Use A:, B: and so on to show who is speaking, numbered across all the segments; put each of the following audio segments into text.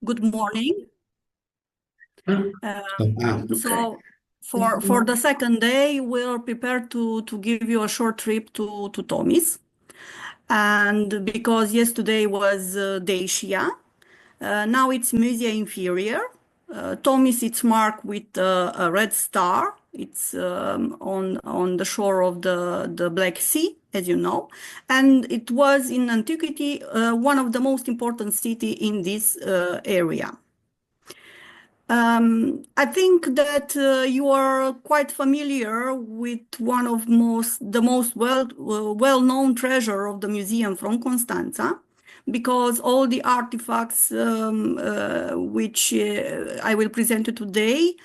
A: Good morning.
B: Okay.
A: So for the second day, we're prepared to give you a short trip to Tomis. And because yesterday was Dacia, now it's Musia Inferior. Tomis, it's marked with a red star. It's on the shore of the Black Sea, as you know. And it was in Antiquity one of the most important city in this area. I think that you are quite familiar with one of the most well-known treasure of the museum from Constanța, because all the artifacts which I will present you today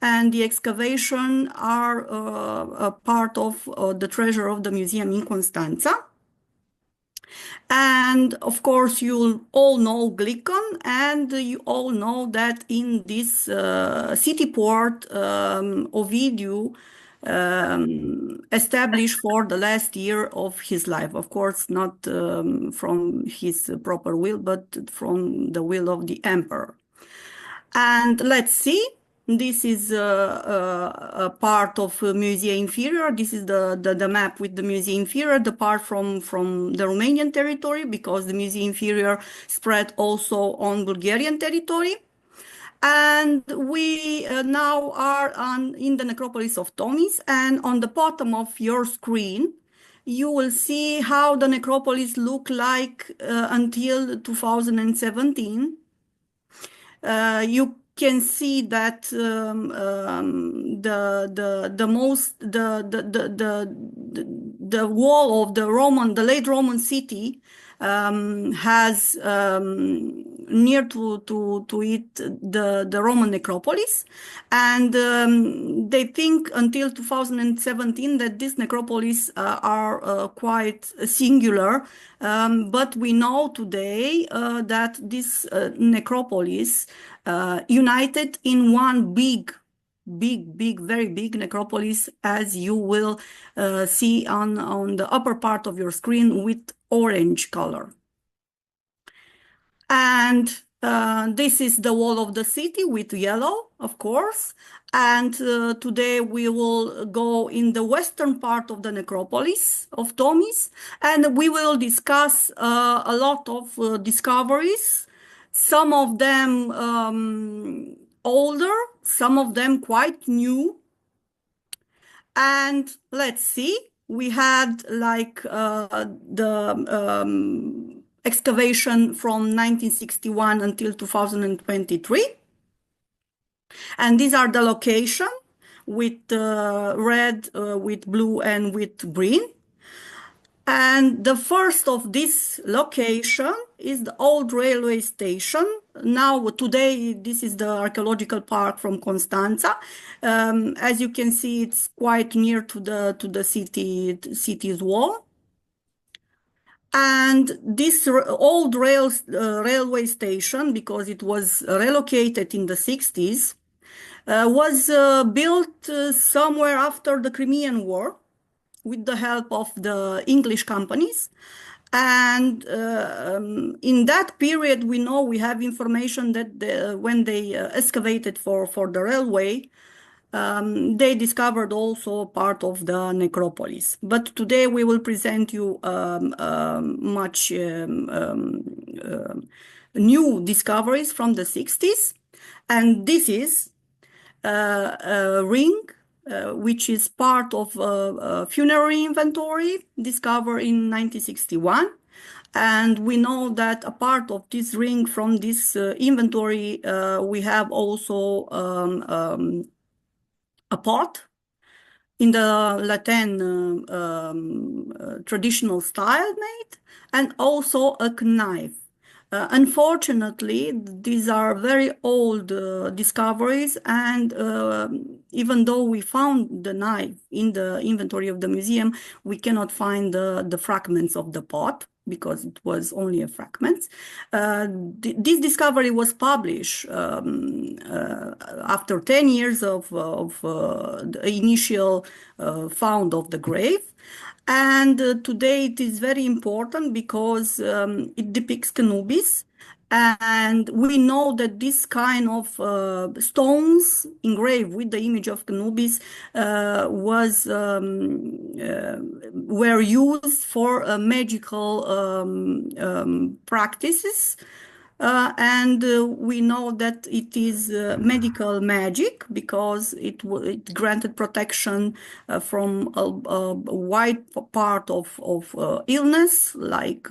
A: and the excavation are a part of the treasure of the museum in Constanța. And of course, you all know Glicon, and you all know that in this city port, Ovidiu established for the last year of his life. Of course, not from his proper will, but from the will of the emperor. And let's see. This is a part of Musia Inferior. This is the map with the Musia Inferior, the part from the Romanian territory, because the Musia Inferior spread also on Bulgarian territory. And we now are in the necropolis of Tomis, and on the bottom of your screen, you will see how the necropolis looked like until 2017. You can see that the wall of the late Roman city has near to it the Roman necropolis, and they think until 2017 that these necropolis are quite singular, but we know today that this necropolis united in one very big necropolis, as you will see on the upper part of your screen with orange color. And this is the wall of the city with yellow, of course. And today we will go in the western part of the necropolis of Tomis, and we will discuss a lot of discoveries, some of them older, some of them quite new. And let's see, we had like the excavation from 1961 until 2023. And these are the location with red, with blue, and with green. And the first of this location is the old railway station. Now, today, this is the archaeological park from Constanța. As you can see, it's quite near to the city's wall. And this old railway station, because it was relocated in the 60s, was built somewhere after the Crimean War with the help of the English companies. And in that period, we have information that when they excavated for the railway, they discovered also part of the necropolis. But today we will present you much new discoveries from the 60s. And this is a ring which is part of a funerary inventory discovered in 1961. And we know that a part of this ring from this inventory, we have also a pot in the Latin traditional style made, and also a knife. Unfortunately, these are very old discoveries, and even though we found the knife in the inventory of the museum, we cannot find the fragments of the pot, because it was only a fragment. This discovery was published after 10 years of the initial found of the grave. And today it is very important because it depicts Canubis, And we know that this kind of stones engraved with the image of Anubis were used for magical practices. We know that it is medical magic because it granted protection from a wide part of illness, like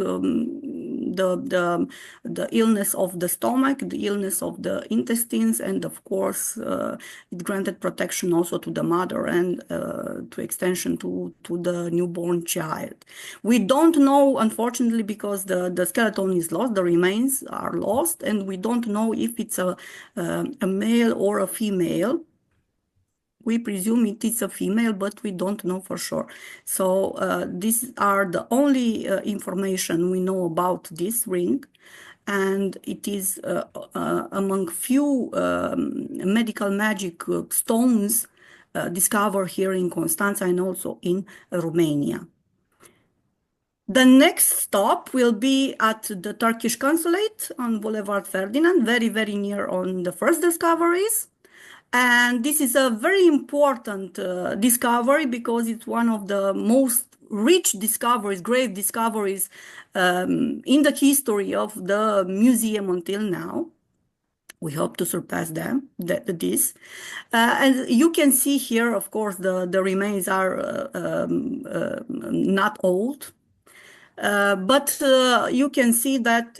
A: the illness of the stomach, the illness of the intestines, and of course, it granted protection also to the mother and to extension to the newborn child. We don't know, unfortunately, because the skeleton is lost, the remains are lost, and we don't know if it's a male or a female. We presume it is a female, but we don't know for sure. So these are the only information we know about this ring. And it is among few medical magic stones discovered here in Constanța and also in Romania. The next stop will be at the Turkish consulate on Boulevard Ferdinand, very, very near on the first discoveries. And this is a very important discovery because it's one of the most rich discoveries, grave discoveries in the history of the museum until now. We hope to surpass this. And you can see here, of course, the remains are not old. But you can see that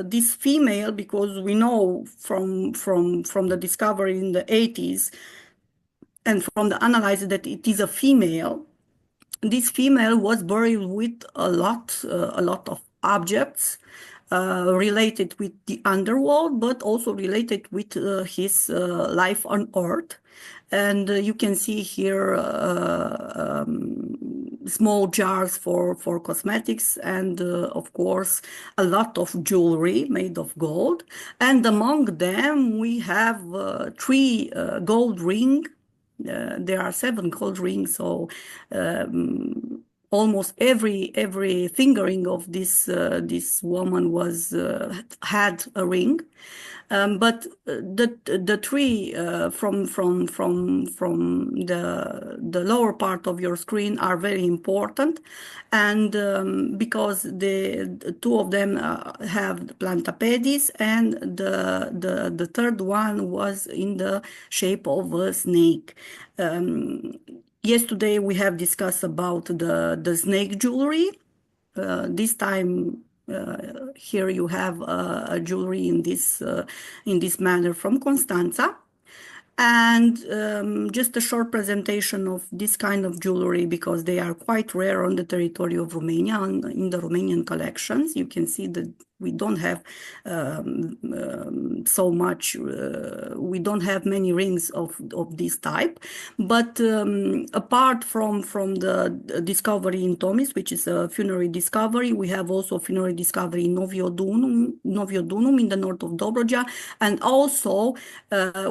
A: this female, because we know from the discovery in the 80s and from the analysis that it is a female, this female was buried with a lot of objects related with the underworld, but also related with his life on Earth. And you can see here small jars for cosmetics and, of course, a lot of jewelry made of gold. And among them, we have 3 gold rings. There are 7 gold rings, so almost every fingering of this woman had a ring. But the 3 from the lower part of your screen are very important, and because the 2 of them have plantapedis, and the third one was in the shape of a snake. Yesterday we have discussed about the snake jewelry. This time. Here you have a jewelry in this manner from Constanța, and just a short presentation of this kind of jewelry because they are quite rare on the territory of Romania in the Romanian collections. You can see that we don't have so much. We don't have many rings of this type, but apart from the discovery in Tomis, which is a funerary discovery, we have also a funerary discovery in Novio Dunum in the north of Dobrogea, and also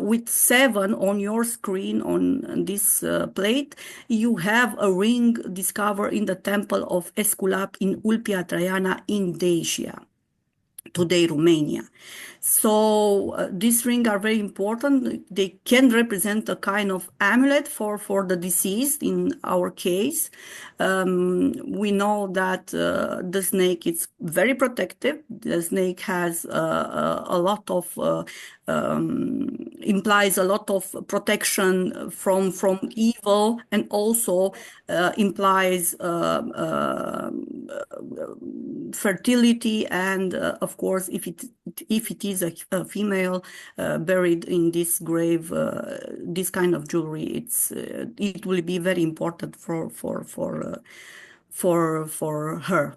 A: with 7 on your screen on this plate, you have a ring discovered in the temple of Esculap in Ulpia Traiana in Dacia, today Romania. So these rings are very important. They can represent a kind of amulet for the deceased in our case. We know that the snake is very protective. The snake has a lot of implies a lot of protection from evil, and also implies fertility, and of course, if it is a female buried in this grave, this kind of jewelry, it will be very important for her.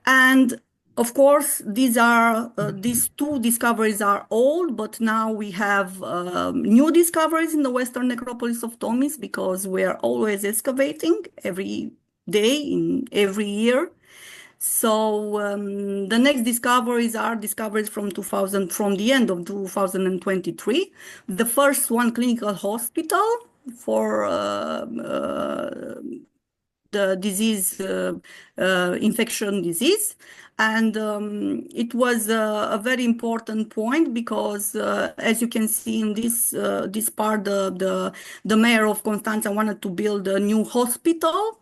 A: And of course, these 2 discoveries are old, but now we have new discoveries in the Western necropolis of Tomis because we are always excavating every day in every year. So the next discoveries are discoveries from the end of 2023. The first one, clinical hospital for the disease, infection disease. And it was a very important point because, as you can see in this part, the mayor of Constanța wanted to build a new hospital,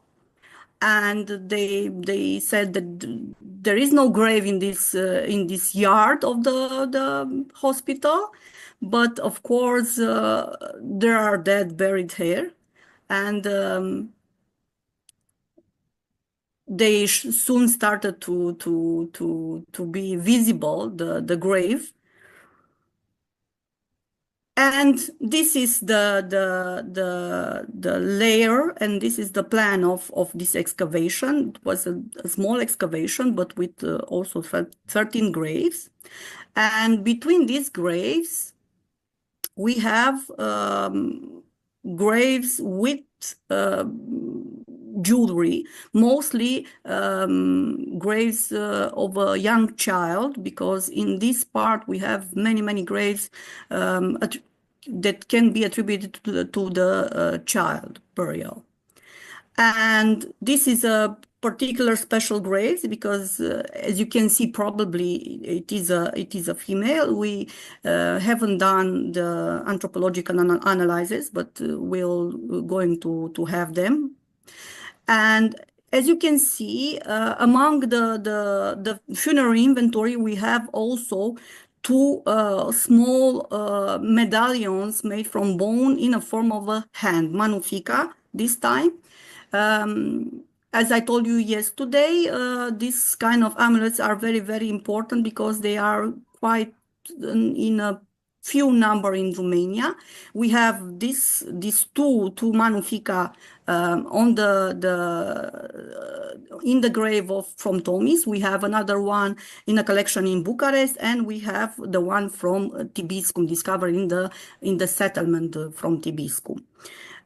A: and they said that there is no grave in this yard of the hospital, but of course there are dead buried here, and they soon started to be visible, the grave. And this is the layer, and this is the plan of this excavation. It was a small excavation, but with also 13 graves. And between these graves, we have graves with jewelry, mostly graves of a young child, because in this part we have many graves that can be attributed to the child burial. And this is a particular special grave because, as you can see, probably it is a female. We haven't done the anthropological analysis, but we're going to have them. And as you can see, among the funerary inventory, we have also two small medallions made from bone in a form of a hand, manufica this time. As I told you yesterday, these kind of amulets are very important because they are quite in a few number in Romania. We have these two manufica on in the grave from Tomis. We have another one in a collection in Bucharest, and we have the one from Tibiscum, discovered in the settlement from Tibiscum.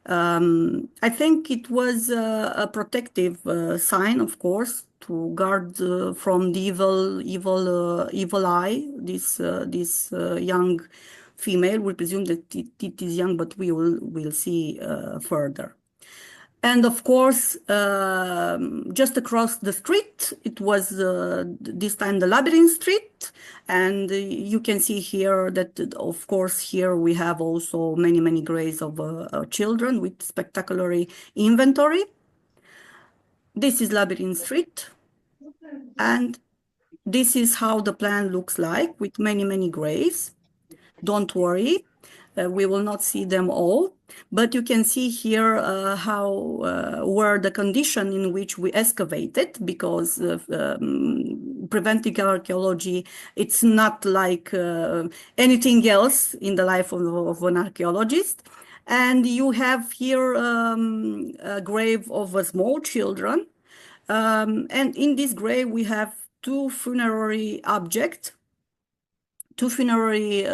A: I think it was a protective sign, of course, to guard from the evil eye. This young female. We presume that it is young, but we'll see further. And of course, just across the street, it was this time the Labyrinth Street. And you can see here that, of course, here we have also many graves of children with spectacular inventory. This is Labyrinth Street. And this is how the plan looks like, with many graves. Don't worry. We will not see them all, but you can see here how were the condition in which we excavated, because preventive archaeology, it's not like anything else in the life of an archaeologist. And you have here a grave of small children, and in this grave we have two funerary objects. A funerary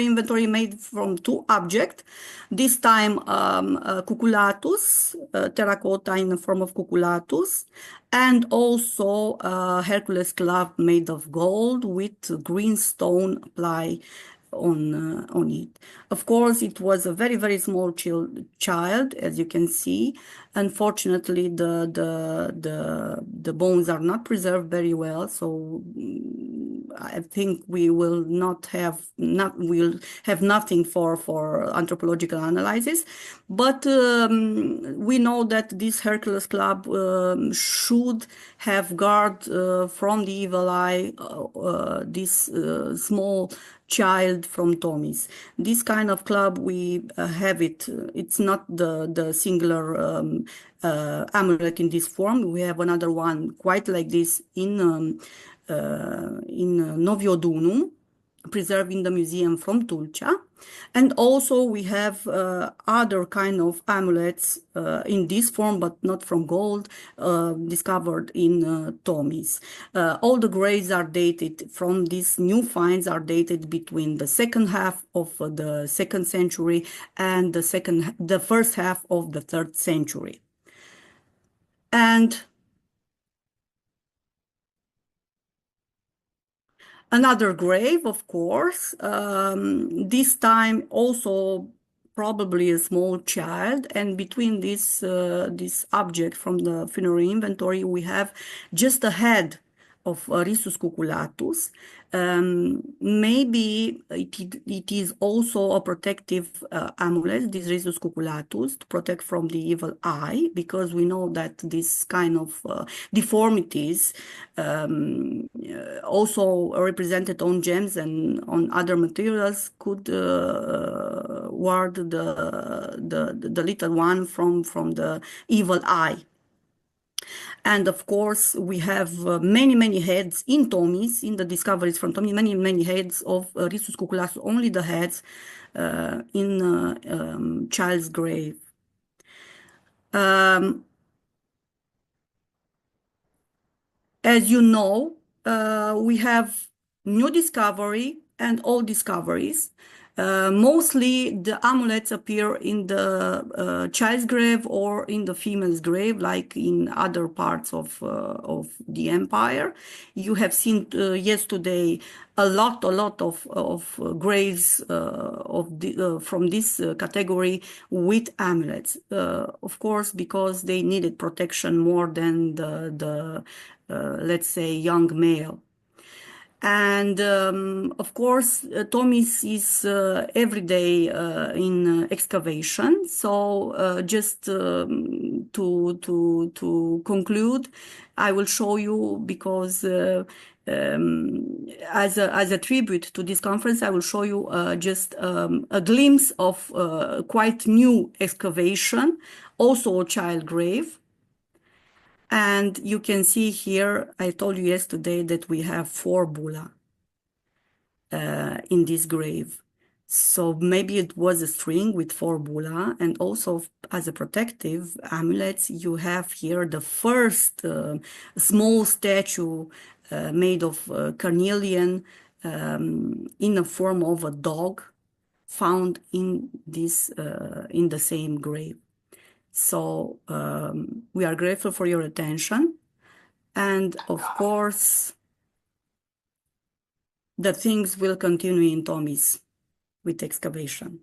A: inventory made from two objects. This time, cucullatus, terracotta in the form of cucullatus, and also a Hercules club made of gold with green stone applied on it. Of course, it was a very small child, as you can see. Unfortunately, the bones are not preserved very well, so I think we will we'll have nothing for anthropological analysis. But we know that this Hercules club should have guard from the evil eye this small child from Tomis. This kind of club, we have it. It's not the singular amulet in this form. We have another one quite like this in Noviodunum, preserved in the museum from Tulcea. And also we have other kind of amulets in this form, but not from gold, discovered in Tomis. All the graves are dated from these new finds are dated between the second half of the 2nd century and the first half of the 3rd century. And another grave, of course, this time also probably a small child, and between this object from the funerary inventory, we have just a head of Rhesus cucullatus. Maybe it is also a protective amulet, this Rhesus cucullatus, to protect from the evil eye, because we know that this kind of deformities also represented on gems and on other materials could ward the little one from the evil eye. And of course, we have many heads in Tomis, in the discoveries from Tomis, many heads of Rhesus cucullatus, only the heads in child's grave. As you know, we have new discovery and old discoveries. Mostly the amulets appear in the child's grave or in the female's grave, like in other parts of the empire. You have seen yesterday a lot of graves from this category with amulets. Of course, because they needed protection more than the let's say, young male. And of course, Tomis is every day in excavation. So just to conclude, I will show you, because as a tribute to this conference, I will show you just a glimpse of quite new excavation, also a child grave. And you can see here, I told you yesterday that we have 4 bulla in this grave. So maybe it was a string with 4 bulla, and also as a protective amulets, you have here the first small statue made of carnelian in the form of a dog found in this in the same grave. So we are grateful for your attention. And of course, the things will continue in Tomis with excavation.